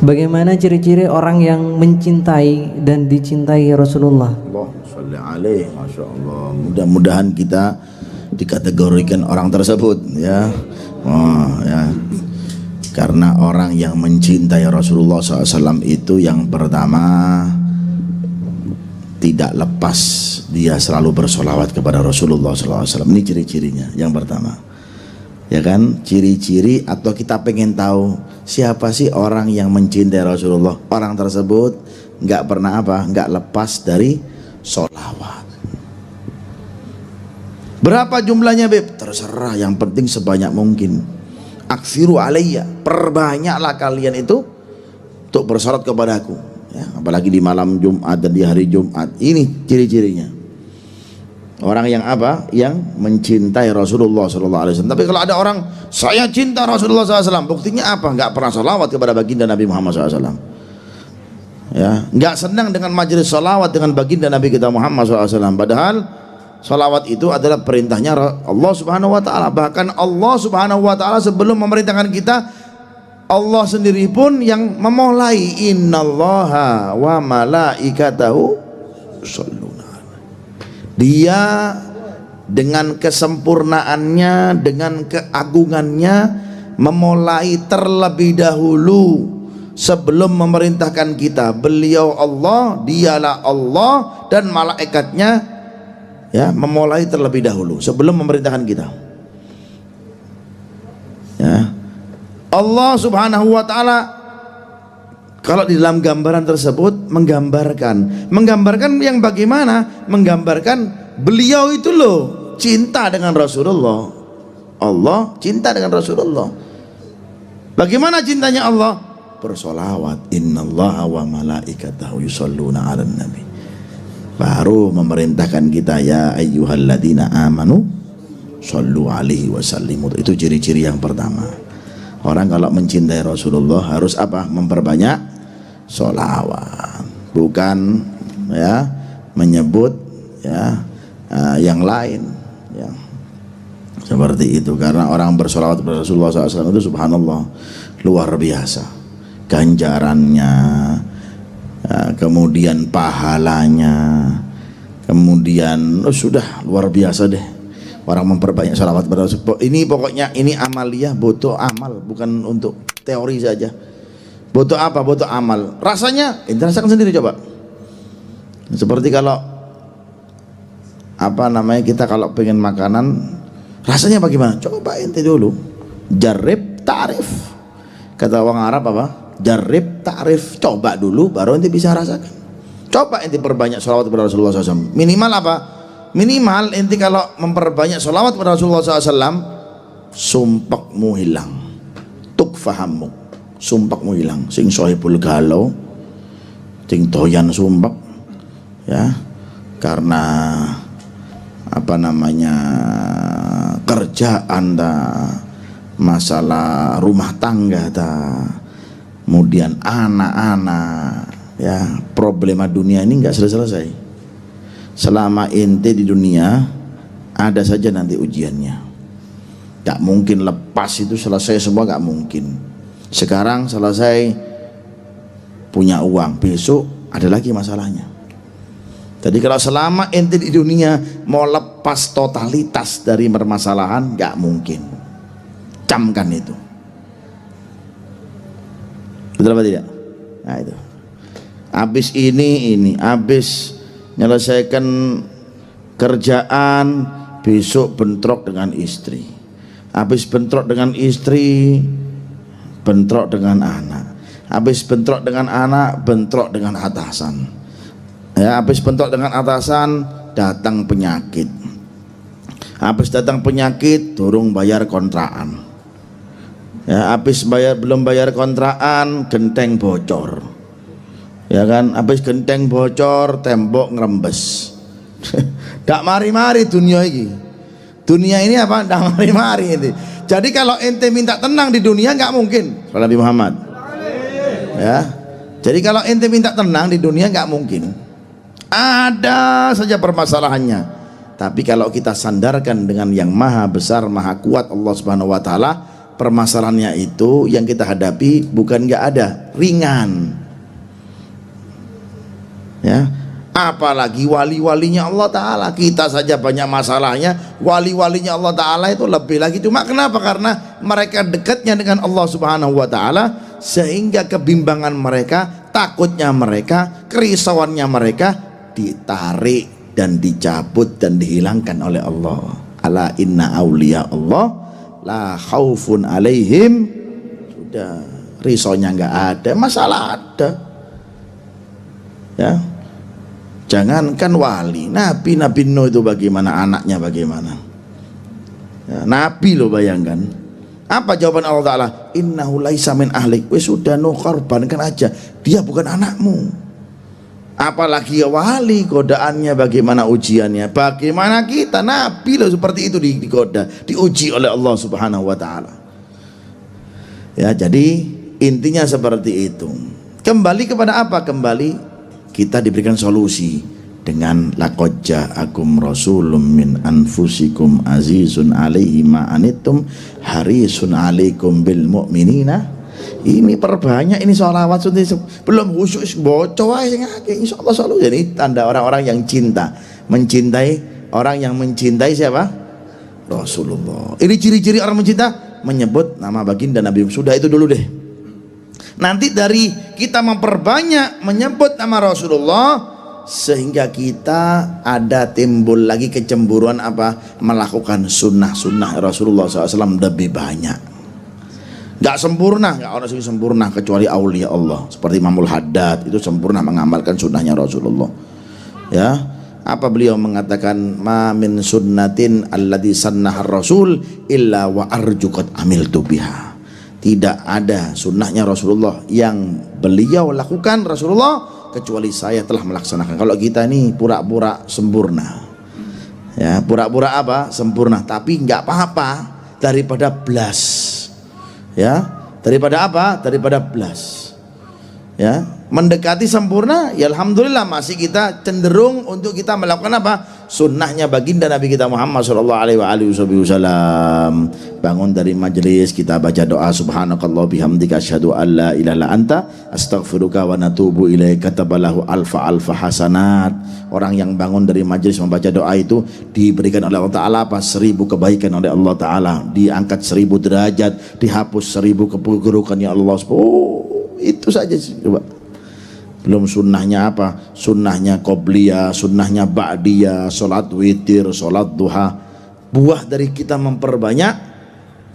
Bagaimana ciri-ciri orang yang mencintai dan dicintai Rasulullah? Allah sholli alaihi, masya Allah. Mudah-mudahan kita dikategorikan orang tersebut, ya. Oh, ya. Karena orang yang mencintai Rasulullah SAW itu yang pertama tidak lepas dia selalu bersolawat kepada Rasulullah SAW. Ini ciri-cirinya yang pertama, ya kan? Ciri-ciri atau kita pengen tahu siapa sih orang yang mencintai Rasulullah? Orang tersebut nggak pernah apa? Nggak lepas dari solawat. Berapa jumlahnya, Beb? Terserah, yang penting sebanyak mungkin. Aksiru alayya, perbanyaklah kalian itu untuk bersolat kepadaku, ya, apalagi di malam Jumat dan di hari Jumat. Ini ciri-cirinya orang yang apa? Yang mencintai Rasulullah SAW. Tapi kalau ada orang, saya cinta Rasulullah SAW, buktinya apa? Nggak pernah salawat kepada baginda Nabi Muhammad SAW, ya, nggak senang dengan majelis salawat dengan baginda Nabi kita Muhammad SAW. Padahal salawat itu adalah perintahnya Allah Subhanahu wa Ta'ala. Bahkan Allah Subhanahu wa Ta'ala sebelum memerintahkan kita, Allah sendiri pun yang memulai, innallaha wa malaikatahu yusholluna. Dia dengan kesempurnaannya, dengan keagungannya memulai terlebih dahulu sebelum memerintahkan kita. Beliau Allah, dialah Allah dan malaikatnya, ya, memulai terlebih dahulu sebelum memerintahkan kita, ya. Allah Subhanahu wa Ta'ala kalau di dalam gambaran tersebut menggambarkan yang bagaimana? Menggambarkan beliau itu loh cinta dengan Rasulullah. Allah cinta dengan Rasulullah. Bagaimana cintanya Allah? Bersolawat, innallaha wa malaikatahu yusholluna 'alan nabi. Baru memerintahkan kita, ya ayyuhalladzina amanu shollu alaihi wasallimu. Itu ciri-ciri yang pertama. Orang kalau mencintai Rasulullah harus apa? Memperbanyak sholawat, bukan, ya, menyebut, ya, yang lain, ya, seperti itu. Karena orang bersolawat kepada Rasulullah SAW itu subhanallah luar biasa ganjarannya, kemudian pahalanya, kemudian sudah luar biasa deh. Orang memperbanyak salawat pada Rasul. Ini pokoknya ini amaliyah, butuh amal, bukan untuk teori saja. Butuh apa? Butuh amal. Rasanya, rasakan sendiri coba. Seperti kalau apa namanya, kita kalau pengen makanan rasanya bagaimana? Coba ente dulu. Jarib ta'rif. Kata orang Arab apa? Jarib ta'rif. Coba dulu baru ente bisa rasakan. Coba ente perbanyak sholawat kepada Rasulullah SAW. Minimal apa? Minimal ente kalau memperbanyak sholawat kepada Rasulullah SAW, sumpekmu hilang, tukfahammu, sumpekmu hilang. Sing sohibul galau, sing doyan sumpek, ya, karena apa namanya, kerjaan dah, masalah rumah tangga dah, kemudian anak-anak, ya, problema dunia ini nggak selesai. Selama ente di dunia ada saja nanti ujiannya. Gak mungkin lepas itu selesai semua, gak mungkin. Sekarang selesai punya uang, besok ada lagi masalahnya. Jadi kalau selama ente di dunia mau lepas totalitas dari permasalahan, gak mungkin. Camkan itu. Betul apa tidak? Nah itu. Habis ini habis menyelesaikan kerjaan, besok bentrok dengan istri. Habis bentrok dengan istri, bentrok dengan anak. Habis bentrok dengan anak, bentrok dengan atasan. Ya, habis bentrok dengan atasan, datang penyakit. Habis datang penyakit, durung bayar kontrakan. Ya, habis belum bayar kontrakan, genteng bocor. Ya kan, habis genteng bocor, tembok ngerembes. Dak mari-mari dunia ini. Dunia ini apa? Dak mari-mari ini. Jadi kalau ente minta tenang di dunia nggak mungkin. Kalau Nabi Muhammad. Ya. Jadi kalau ente minta tenang di dunia nggak mungkin. Ada saja permasalahannya. Tapi kalau kita sandarkan dengan yang maha besar, maha kuat Allah Subhanahu wa Ta'ala, permasalahannya itu yang kita hadapi bukan nggak ada, ringan. Ya, apalagi wali-walinya Allah Ta'ala. Kita saja banyak masalahnya, wali-walinya Allah Ta'ala itu lebih lagi. Cuma kenapa? Karena mereka dekatnya dengan Allah Subhanahu wa Ta'ala, sehingga kebimbangan mereka, takutnya mereka, kerisauannya mereka ditarik dan dicabut dan dihilangkan oleh Allah. Ala inna awliya Allah la khaufun alaihim. Sudah, risaunya nggak ada, masalah ada. Ya, jangankan wali, Nabi Nuh itu bagaimana, anaknya bagaimana, ya, Nabi loh, bayangkan. Apa jawaban Allah Ta'ala? Innahu laisa min ahlik. Wes sudah, Nuh, korbankan aja, dia bukan anakmu. Apalagi ya wali, godaannya bagaimana, ujiannya bagaimana. Kita Nabi loh seperti itu digoda, diuji oleh Allah Subhanahu wa Ta'ala. Ya, jadi intinya seperti itu. Kembali kepada apa? Kembali kita diberikan solusi dengan laqad ja'akum rasulun min anfusikum azizun 'alaihi ma anittum harisun 'alaikum bil mu'minina. Ini perbanyak ini sholawat, belum khusyuk bocor aja insyaallah selalu. Jadi tanda orang-orang yang cinta, mencintai, orang yang mencintai siapa? Rasulullah. Ini ciri-ciri orang mencinta, menyebut nama baginda Nabi. Sudah itu dulu deh. Nanti dari kita memperbanyak menyebut nama Rasulullah, sehingga kita ada timbul lagi kecemburuan apa? Melakukan sunnah-sunnah Rasulullah SAW lebih banyak. Gak sempurna, gak orang yang sempurna kecuali aulia Allah. Seperti Imamul Haddad itu sempurna mengamalkan sunnahnya Rasulullah. Ya, apa beliau mengatakan, ma min sunnatin alladhi sannahar rasul illa wa arjuqat amiltu biha. Tidak ada sunnahnya Rasulullah yang beliau lakukan Rasulullah kecuali saya telah melaksanakan. Kalau kita ini pura-pura sempurna, ya, pura-pura apa? Sempurna, tapi nggak apa-apa daripada blas, ya, daripada apa? Daripada blas, ya. Mendekati sempurna, ya alhamdulillah masih kita cenderung untuk kita melakukan apa? Sunnahnya baginda Nabi kita Muhammad sallallahu alaihi wasallam. Bangun dari majelis kita baca doa subhanakallah bihamdika asyhadu an la ilaha illa anta astaghfiruka wa natubu ilaika katabalahu alfa hasanat. Orang yang bangun dari majelis membaca doa itu diberikan oleh Allah Ta'ala apa? 1000 kebaikan oleh Allah Ta'ala, diangkat 1000 derajat, dihapus 1000 keburukan ya Allah. Oh, itu saja coba. Belum sunnahnya apa? Sunnahnya qobliyah, sunnahnya ba'diyah, sholat witir, sholat duha. Buah dari kita memperbanyak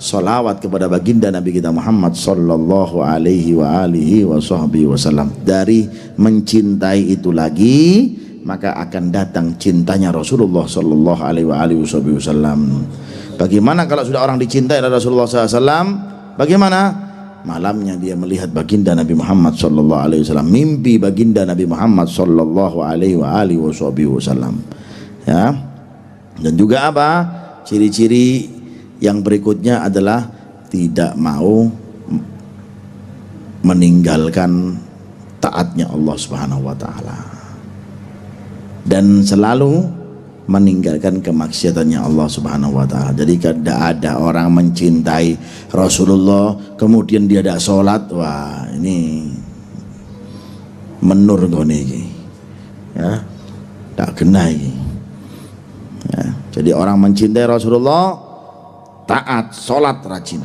sholawat kepada baginda Nabi kita Muhammad sallallahu alaihi wa alihi wa sahbihi wasallam. Dari mencintai itu lagi, maka akan datang cintanya Rasulullah sallallahu alaihi wa alihi wasallam. Bagaimana kalau sudah orang dicintai oleh Rasulullah SAW? Bagaimana? Malamnya dia melihat baginda Nabi Muhammad sallallahu alaihi wasallam, mimpi baginda Nabi Muhammad sallallahu alaihi wa alihi wasallam. Ya. Dan juga apa? Ciri-ciri yang berikutnya adalah tidak mau meninggalkan taatnya Allah Subhanahu wa taala. Dan selalu meninggalkan kemaksiatannya Allah Subhanahu wa taala. Jadi tidak ada orang mencintai Rasulullah kemudian dia tidak sholat. Wah, ini menur ini, ya, tak kena ini. Ya, jadi orang mencintai Rasulullah, taat, sholat rajin,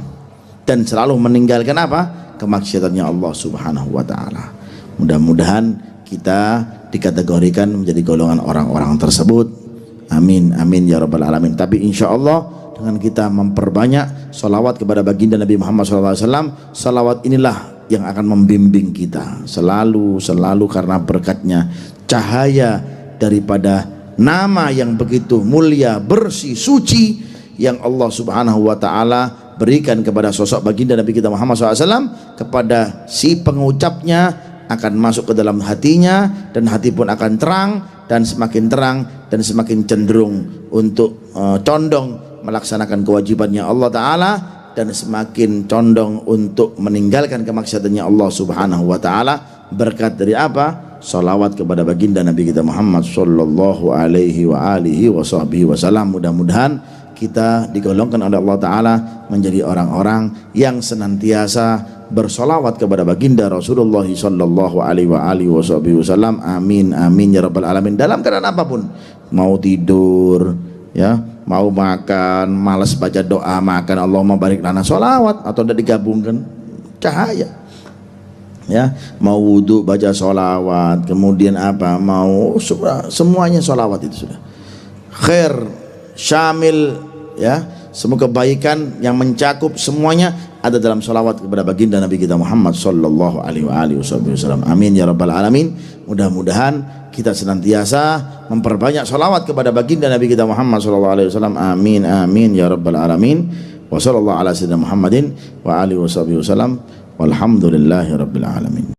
dan selalu meninggalkan apa? Kemaksiatannya Allah Subhanahu wa taala. Mudah-mudahan kita dikategorikan menjadi golongan orang-orang tersebut. Amin, amin ya rabbal alamin. Tapi insya Allah dengan kita memperbanyak salawat kepada baginda Nabi Muhammad SAW, salawat inilah yang akan membimbing kita selalu karena berkatnya cahaya daripada nama yang begitu mulia, bersih, suci yang Allah Subhanahu wa taala berikan kepada sosok baginda Nabi kita Muhammad SAW. Kepada si pengucapnya akan masuk ke dalam hatinya, dan hati pun akan terang, dan semakin terang dan semakin cenderung untuk condong melaksanakan kewajibannya Allah Ta'ala, dan semakin condong untuk meninggalkan kemaksiatannya Allah Subhanahu wa Ta'ala. Berkat dari apa? Salawat kepada baginda Nabi kita Muhammad sallallahu alaihi wa alihi wa sahbihi wasallam. Mudah-mudahan kita digolongkan oleh Allah Ta'ala menjadi orang-orang yang senantiasa bersolawat kepada baginda Rasulullah sallallahu alaihi wasallam. Amin amin ya rabbal alamin. Dalam keadaan apapun, mau tidur ya, mau makan, malas baca doa makan Allahumma barik lana, solawat atau tidak digabungkan cahaya ya, mau wudhu baca solawat, kemudian apa, mau semuanya solawat itu sudah khair syamil ya, semua kebaikan yang mencakup semuanya ada dalam solawat kepada baginda Nabi kita Muhammad sallallahu alaihi wasallam. Amin ya rabbal alamin. Mudah-mudahan kita senantiasa memperbanyak solawat kepada baginda Nabi kita Muhammad sallallahu alaihi wasallam. Amin amin ya rabbal alamin. Wa sallallahu ala sayyidina Muhammadin wa alihi wasallam. Walhamdulillahi rabbil alamin.